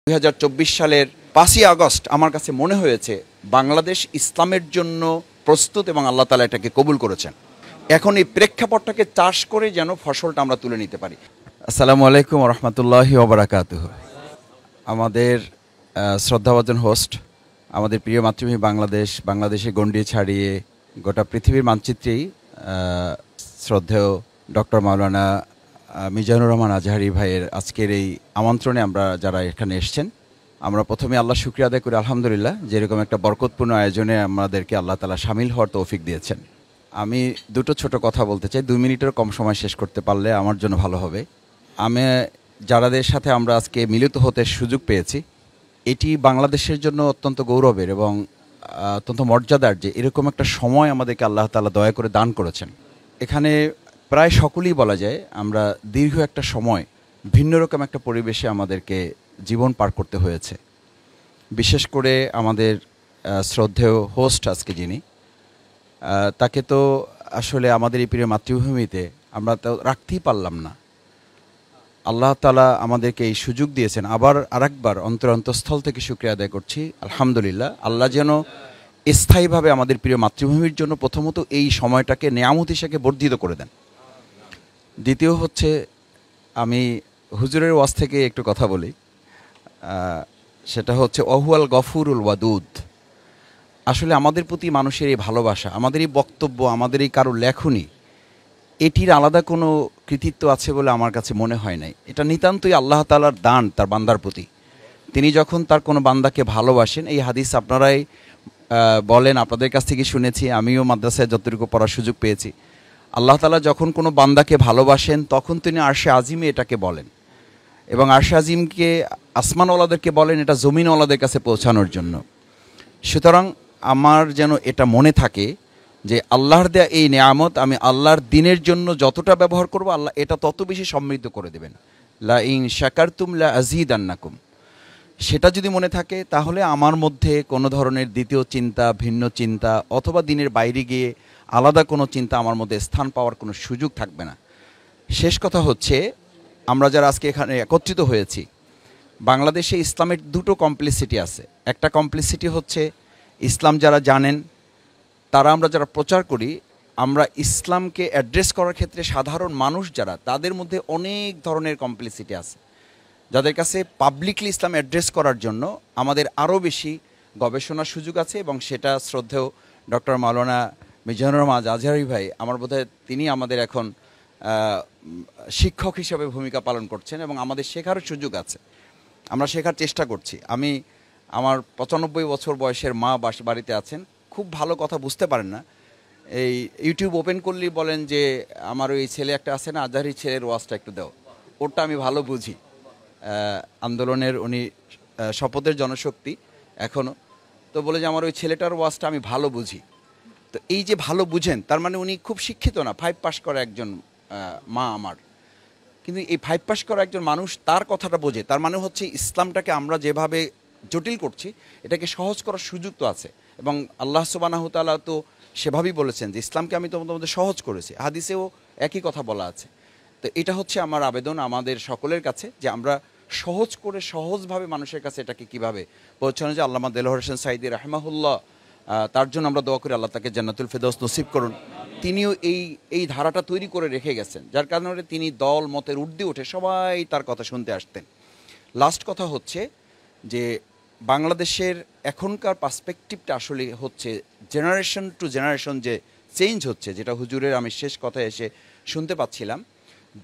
2024 সালের 5ই আগস্ট আমার কাছে মনে হয়েছে বাংলাদেশ ইসলামের জন্য প্রস্তুত এবং আল্লাহ তাআলা এটাকে কবুল করেছেন। এখন এই প্রেক্ষাপটটাকে চাষ করে যেন ফসলটা আমরা তুলে নিতে পারি। আসসালামু আলাইকুম ওয়া রাহমাতুল্লাহি ওয়া বারাকাতুহু। আমাদের শ্রদ্ধাভাজন হোস্ট, আমাদের প্রিয় মাতৃভূমি বাংলাদেশে গণ্ডি ছাড়িয়ে গোটা পৃথিবীর মানচিত্রেই শ্রদ্ধেয় ডক্টর মাওলানা মিজানুর রহমান আজহারি ভাইয়ের আজকের এই আমন্ত্রণে আমরা যারা এখানে এসেছেন, আমরা প্রথমে আল্লাহ শুকরিয়া আদায় করি আলহামদুলিল্লাহ, যেরকম একটা বরকতপূর্ণ আয়োজনে আমাদেরকে আল্লাহ তাআলা শামিল হওয়ার তৌফিক দিয়েছেন। আমি দুটো ছোট কথা বলতে চাই, 2 মিনিটের কম সময় শেষ করতে পারলে আমার জন্য ভালো হবে। আমি যারাদের সাথে আমরা আজকে মিলিত হতে সুযোগ পেয়েছি, এটি বাংলাদেশের জন্য অত্যন্ত গৌরবের এবং অত্যন্ত মর্যাদার যে এরকম একটা সময় আমাদেরকে আল্লাহ তাআলা দয়া করে দান করেছেন। এখানে প্রায় সকলেই বলা যায় আমরা দীর্ঘ একটা সময় ভিন্ন রকম একটা পরিবেশে আমাদেরকে জীবন পার করতে হয়েছে। বিশেষ করে আমাদের শ্রদ্ধেয় হোস্ট আজকে যিনি, তাকে তো আসলে আমাদের এই প্রিয় মাতৃভূমিতে আমরা তো রাখতেই পারলাম না। আল্লাহ তাআলা আমাদেরকে এই সুযোগ দিয়েছেন। আবার আরেকবার অন্তরস্থল থেকে শুকরিয়া আদায় করছি আলহামদুলিল্লাহ। আল্লাহ যেন স্থায়ীভাবে আমাদের প্রিয় মাতৃভূমির জন্য প্রথমত এই সময়টাকে নেয়ামত হিসেবে বর্ধিত করে দেন। দ্বিতীয় হচ্ছে, আমি হুজুরের ওয়াজ থেকে একটু কথা বলি, সেটা হচ্ছে অহুয়াল গফুরুল ওয়াদুদ। আসলে আমাদের প্রতি মানুষের এই ভালোবাসা, আমাদের এই বক্তব্য, আমাদের এই কারো লেখনী, এটির আলাদা কোনো কৃতিত্ব আছে বলে আমার কাছে মনে হয় নাই। এটা নিতান্তই আল্লাহ তাআলার দান তার বান্দার প্রতি। তিনি যখন তার কোনো বান্দাকে ভালোবাসেন, এই হাদিস আপনারাই বলেন, আপনাদের কাছ থেকে শুনেছি, আমিও মাদ্রাসায় যতটুকু পড়ার সুযোগ পেয়েছি, আল্লাহ তাআলা যখন কোনো বান্দাকে ভালোবাসেন তখন তিনি আরশে আজিমে এটাকে বলেন, এবং আরশে আজিমকে আসমানওয়ালাদেরকে বলেন এটা জমিনওয়ালাদের কাছে পৌঁছানোর জন্য। সুতরাং আমার যেন এটা মনে থাকে যে আল্লাহর দেয়া এই নেয়ামত আমি আল্লাহর দিনের জন্য যতটা ব্যবহার করব, আল্লাহ এটা তত বেশি সমৃদ্ধ করে দেবেন। লা ইন শাকারতুম লা আযীদান্নাকুম। সেটা যদি মনে থাকে তাহলে আমার মধ্যে কোনো ধরনের দ্বিতীয় চিন্তা, ভিন্ন চিন্তা অথবা দিনের বাইরে গিয়ে আলাদা কোনো চিন্তা আমার মধ্যে স্থান পাওয়ার কোনো সুযোগ থাকবে না। শেষ কথা হচ্ছে, আমরা যারা আজকে এখানে একত্রিত হয়েছি, বাংলাদেশে ইসলামের দুটো কমপ্লিসিটি আছে। একটা কমপ্লিসিটি হচ্ছে ইসলাম যারা জানেন তারা, আমরা যারা প্রচার করি, আমরা ইসলামকে অ্যাড্রেস করার ক্ষেত্রে সাধারণ মানুষ যারা, তাদের মধ্যে অনেক ধরনের কমপ্লিসিটি আছে, যাদের কাছে পাবলিকলি ইসলাম অ্যাড্রেস করার জন্য আমাদের আরও বেশি গবেষণার সুযোগ আছে। এবং সেটা শ্রদ্ধেয় ডক্টর মাওলানা মিজানুর রহমান আজহারি ভাই, আমার বোধহয় তিনি আমাদের এখন শিক্ষক হিসেবে ভূমিকা পালন করছেন এবং আমাদের শেখারও সুযোগ আছে, আমরা শেখার চেষ্টা করছি। আমার 95 বছর বয়সের মা বাড়িতে আছেন, খুব ভালো কথা বুঝতে পারেন না, এই ইউটিউব ওপেন করলেই বলেন যে আমার ওই ছেলে একটা আছে না, আজহারি ছেলের ওয়াজটা একটু দাও। ওরটা আমি ভালো বুঝি, আন্দোলনের উনি শপথের জনশক্তি এখনও, তো বলে যে আমার ওই ছেলেটার ওয়াজটা আমি ভালো বুঝি। তো এই যে ভালো বুঝেন, তার মানে উনি খুব শিক্ষিত না, 5 পাস করা একজন মা আমার। কিন্তু এই 5 পাস করা একজন মানুষ তার কথাটা বোঝে, তার মানে হচ্ছে ইসলামটাকে আমরা যেভাবে জটিল করছি এটাকে সহজ করার সুযোগ তো আছে। এবং আল্লাহ সুবহানাহু ওয়া তাআলা তো সেভাবেই বলেছেন যে ইসলামকে আমি তোমাদের সহজ করেছি, হাদিসেও একই কথা বলা আছে। তো এটা হচ্ছে আমার আবেদন আমাদের সকলের কাছে, যে আমরা সহজ করে সহজভাবে মানুষের কাছে এটাকে কীভাবে পৌঁছানো যায়। আল্লামা দেলোয়ার হোসেন সাঈদী রাহিমাহুল্লাহ, তার জন্য আমরা দোয়া করি আল্লাহ তাকে জান্নাতুল ফেরদৌস নসিব করুন। তিনিও এই ধারাটা তৈরি করে রেখে গেছেন, যার কারণে তিনি দল মতের ঊর্ধ্বে উঠে সবাই তার কথা শুনতে আসতেন। লাস্ট কথা হচ্ছে যে বাংলাদেশের এখনকার পার্সপেক্টিভটা আসলে হচ্ছে জেনারেশন টু জেনারেশন যে চেঞ্জ হচ্ছে, যেটা হুজুরের আমি শেষ কথায় এসে শুনতে পাচ্ছিলাম,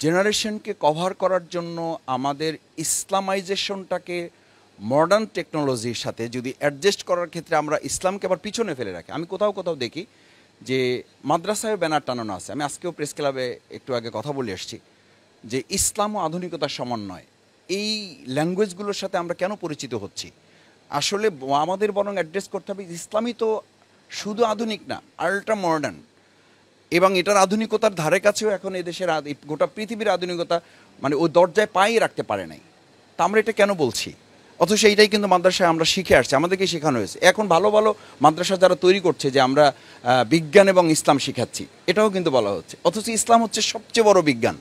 জেনারেশনকে কভার করার জন্য আমাদের ইসলামাইজেশনটাকে মডার্ন টেকনোলজির সাথে যদি অ্যাডজাস্ট করার ক্ষেত্রে আমরা ইসলামকে আবার পিছনে ফেলে রাখি। আমি কোথাও দেখি যে মাদ্রাসায় ব্যানার টানানো আছে, আমি আজকেও প্রেস ক্লাবে একটু আগে কথা বলে এসেছি যে ইসলাম ও আধুনিকতার সমন্বয়। এই ল্যাঙ্গুয়েজগুলোর সাথে আমরা কেন পরিচিত হচ্ছি? আসলে আমাদের বরং অ্যাড্রেস করতে হবে ইসলামই তো শুধু আধুনিক না, আল্ট্রা মডার্ন, এবং এটার আধুনিকতার ধারে কাছেও এখন এদেশের গোটা পৃথিবীর আধুনিকতা মানে ওই দরজায় পাই রাখতে পারে নাই। তা আমরা এটা কেন বলছি? অথচ এইটাই কিন্তু মাদ্রাসায় আমরা শিখে আসছি, আমাদেরকে শেখানো হয়েছে। এখন ভালো ভালো মাদ্রাসা যারা তৈরি করছে যে আমরা বিজ্ঞান এবং ইসলাম শিখাচ্ছি, এটাও কিন্তু বলা হচ্ছে, অথচ ইসলাম হচ্ছে সবচেয়ে বড় বিজ্ঞান।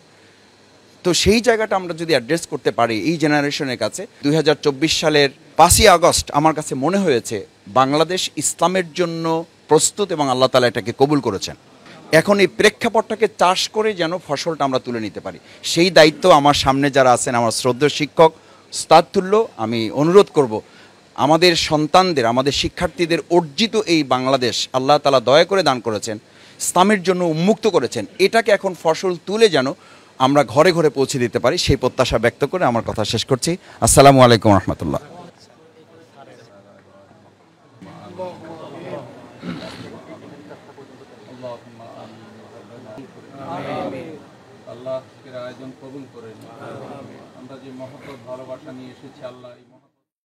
তো সেই জায়গাটা আমরা যদি অ্যাড্রেস করতে পারি এই জেনারেশনের কাছে, 2024 সালের 5ই আগস্ট আমার কাছে মনে হয়েছে বাংলাদেশ ইসলামের জন্য প্রস্তুত এবং আল্লাহ তাআলা এটাকে কবুল করেছেন। এখন এই প্রেক্ষাপটটাকে চাষ করে যেন ফসলটা আমরা তুলে নিতে পারি, সেই দায়িত্ব আমার সামনে যারা আছেন, আমার শ্রদ্ধেয় শিক্ষক উস্তাদ তুল্য, আমি অনুরোধ করব আমাদের সন্তানদের, আমাদের শিক্ষার্থীদের অর্জিত এই বাংলাদেশ আল্লাহ তাআলা দয়া করে দান করেছেন, ইসলামের জন্য উন্মুক্ত করেছেন, এটাকে এখন ফসল তুলে যেন আমরা ঘরে ঘরে পৌঁছে দিতে পারি, সেই প্রত্যাশা ব্যক্ত করে আমার কথা শেষ করছি। আসসালামু আলাইকুম রহমতুল্লাহ। আল্লাহ আয়োজন কবুল করেন। আমরা যে মহব্বত ভালোবাসা নিয়ে এসেছি আল্লাহ